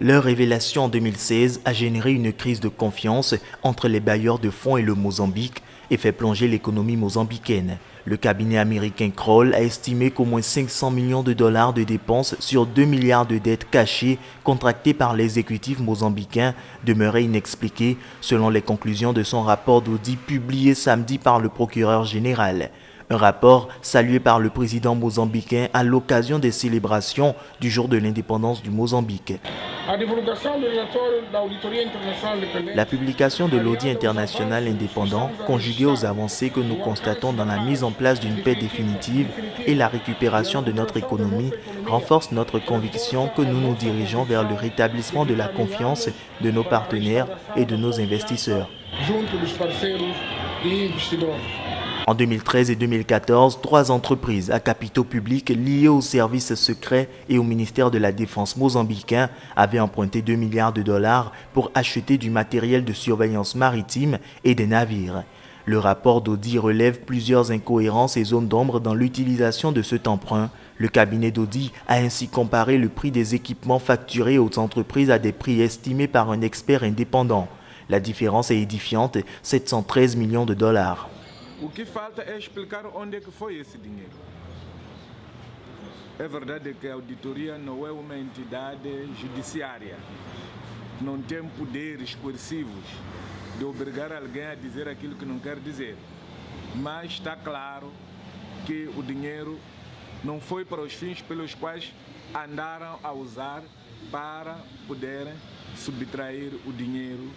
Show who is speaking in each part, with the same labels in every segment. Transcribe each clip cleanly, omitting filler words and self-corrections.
Speaker 1: Leur révélation en 2016 a généré une crise de confiance entre les bailleurs de fonds et le Mozambique et fait plonger l'économie mozambicaine. Le cabinet américain Kroll a estimé qu'au moins 500 millions de dollars de dépenses sur 2 milliards de dettes cachées contractées par l'exécutif mozambicain demeuraient inexpliquées selon les conclusions de son rapport d'audit publié samedi par le procureur général. Un rapport salué par le président mozambicain à l'occasion des célébrations du jour de l'indépendance du Mozambique. La publication de l'audit international indépendant, conjuguée aux avancées que nous constatons dans la mise en place d'une paix définitive et la récupération de notre économie, renforce notre conviction que nous nous dirigeons vers le rétablissement de la confiance de nos partenaires et de nos investisseurs. En 2013 et 2014, 3 entreprises à capitaux publics liées aux services secrets et au ministère de la Défense mozambicain avaient emprunté 2 milliards de dollars pour acheter du matériel de surveillance maritime et des navires. Le rapport d'audit relève plusieurs incohérences et zones d'ombre dans l'utilisation de cet emprunt. Le cabinet d'audit a ainsi comparé le prix des équipements facturés aux entreprises à des prix estimés par un expert indépendant. La différence est édifiante, 713 millions de dollars.
Speaker 2: O que falta é explicar onde é que foi esse dinheiro. É verdade que a auditoria não é uma entidade judiciária. Não tem poderes coercivos de obrigar alguém a dizer aquilo que não quer dizer. Mas está claro que o dinheiro não foi para os fins pelos quais andaram a usar para poderem subtrair o dinheiro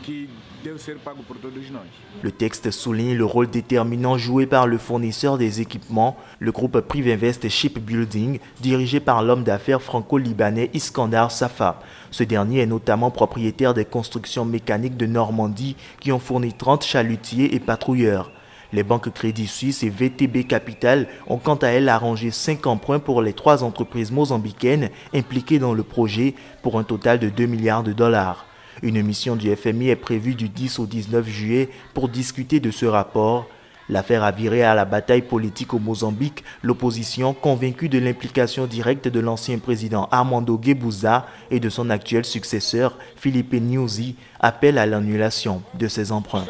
Speaker 2: qui doit ser pago por todos nós.
Speaker 1: Le texte souligne le rôle déterminant joué par le fournisseur des équipements, le groupe Privinvest Shipbuilding, dirigé par l'homme d'affaires franco-libanais Iskandar Safa. Ce dernier est notamment propriétaire des constructions mécaniques de Normandie qui ont fourni 30 chalutiers et patrouilleurs. Les banques Crédit Suisse et VTB Capital ont quant à elles arrangé 5 emprunts pour les 3 entreprises mozambicaines impliquées dans le projet pour un total de 2 milliards de dollars. Une mission du FMI est prévue du 10 au 19 juillet pour discuter de ce rapport. L'affaire a viré à la bataille politique au Mozambique, l'opposition, convaincue de l'implication directe de l'ancien président Armando Guebuza et de son actuel successeur, Filipe Nyusi, appelle à l'annulation de ces emprunts.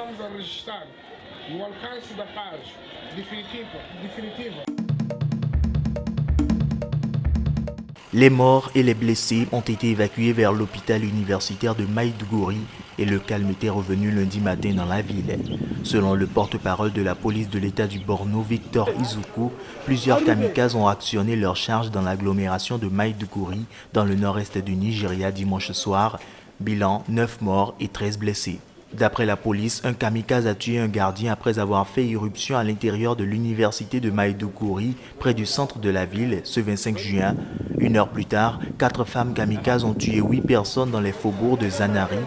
Speaker 1: Les morts et les blessés ont été évacués vers l'hôpital universitaire de Maïdougouri et le calme était revenu lundi matin dans la ville. Selon le porte-parole de la police de l'État du Borno, Victor Izuku, plusieurs kamikazes ont actionné leur charge dans l'agglomération de Maïdougouri, dans le nord-est du Nigeria dimanche soir. Bilan, 9 morts et 13 blessés. D'après la police, un kamikaze a tué un gardien après avoir fait irruption à l'intérieur de l'université de Maïdougouri, près du centre de la ville, ce 25 juin. Une heure plus tard, 4 femmes kamikazes ont tué 8 personnes dans les faubourgs de Zanari.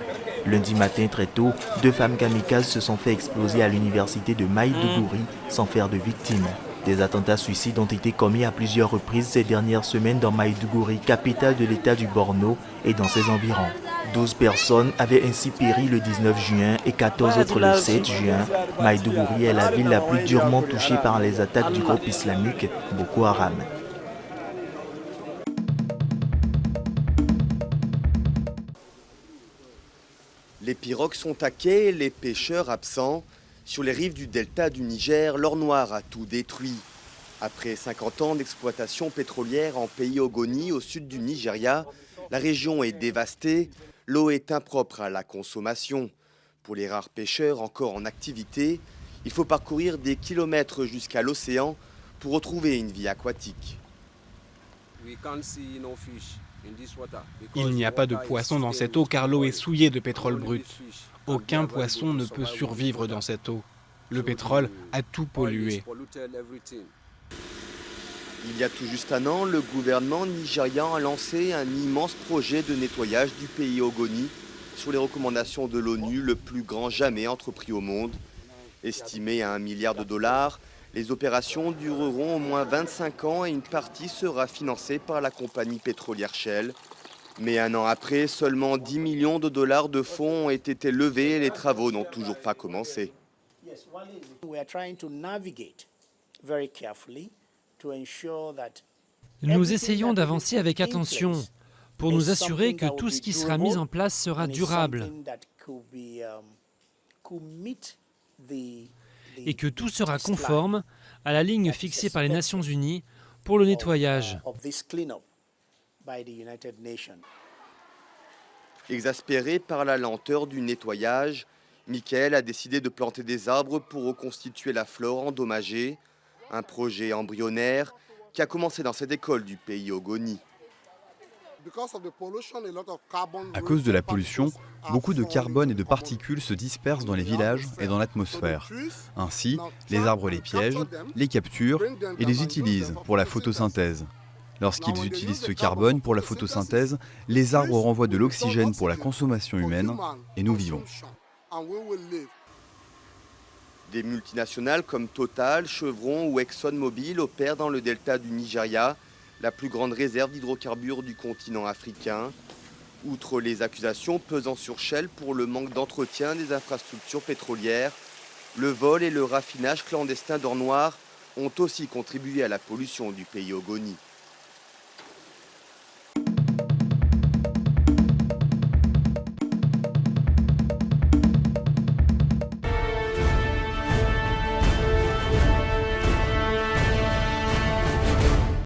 Speaker 1: Lundi matin très tôt, 2 femmes kamikazes se sont fait exploser à l'université de Maïdougouri sans faire de victimes. Des attentats suicides ont été commis à plusieurs reprises ces dernières semaines dans Maïdougouri, capitale de l'État du Borno et dans ses environs. 12 personnes avaient ainsi péri le 19 juin et 14 autres le 7 juin. Maïdougouri est la ville la plus durement touchée par les attaques du groupe islamique Boko Haram.
Speaker 3: Les pirogues sont à quai, les pêcheurs absents. Sur les rives du delta du Niger, l'or noir a tout détruit. Après 50 ans d'exploitation pétrolière en pays Ogoni, au sud du Nigeria, la région est dévastée. L'eau est impropre à la consommation. Pour les rares pêcheurs encore en activité, il faut parcourir des kilomètres jusqu'à l'océan pour retrouver une vie aquatique.
Speaker 4: Il n'y a pas de poisson dans cette eau car l'eau est souillée de pétrole brut. Aucun poisson ne peut survivre dans cette eau. Le pétrole a tout pollué.
Speaker 3: Il y a tout juste un an, le gouvernement nigérian a lancé un immense projet de nettoyage du pays Ogoni sur les recommandations de l'ONU, le plus grand jamais entrepris au monde. Estimé à 1 milliard de dollars, les opérations dureront au moins 25 ans et une partie sera financée par la compagnie pétrolière Shell. Mais un an après, seulement 10 millions de dollars de fonds ont été levés et les travaux n'ont toujours pas commencé.
Speaker 5: Nous essayons d'avancer avec attention. pour nous assurer que tout ce qui sera mis en place sera durable et que tout sera conforme à la ligne fixée par les Nations Unies pour le nettoyage.
Speaker 3: Exaspéré par la lenteur du nettoyage, Michael a décidé de planter des arbres pour reconstituer la flore endommagée, un projet embryonnaire qui a commencé dans cette école du pays Ogoni.
Speaker 6: À cause de la pollution, beaucoup de carbone et de particules se dispersent dans les villages et dans l'atmosphère. Ainsi, les arbres les piègent, les capturent et les utilisent pour la photosynthèse. Lorsqu'ils utilisent ce carbone pour la photosynthèse, les arbres renvoient de l'oxygène pour la consommation humaine et nous vivons.
Speaker 3: Des multinationales comme Total, Chevron ou ExxonMobil opèrent dans le delta du Nigeria, la plus grande réserve d'hydrocarbures du continent africain. Outre les accusations pesant sur Shell pour le manque d'entretien des infrastructures pétrolières, le vol et le raffinage clandestin d'or noir ont aussi contribué à la pollution du pays Ogoni.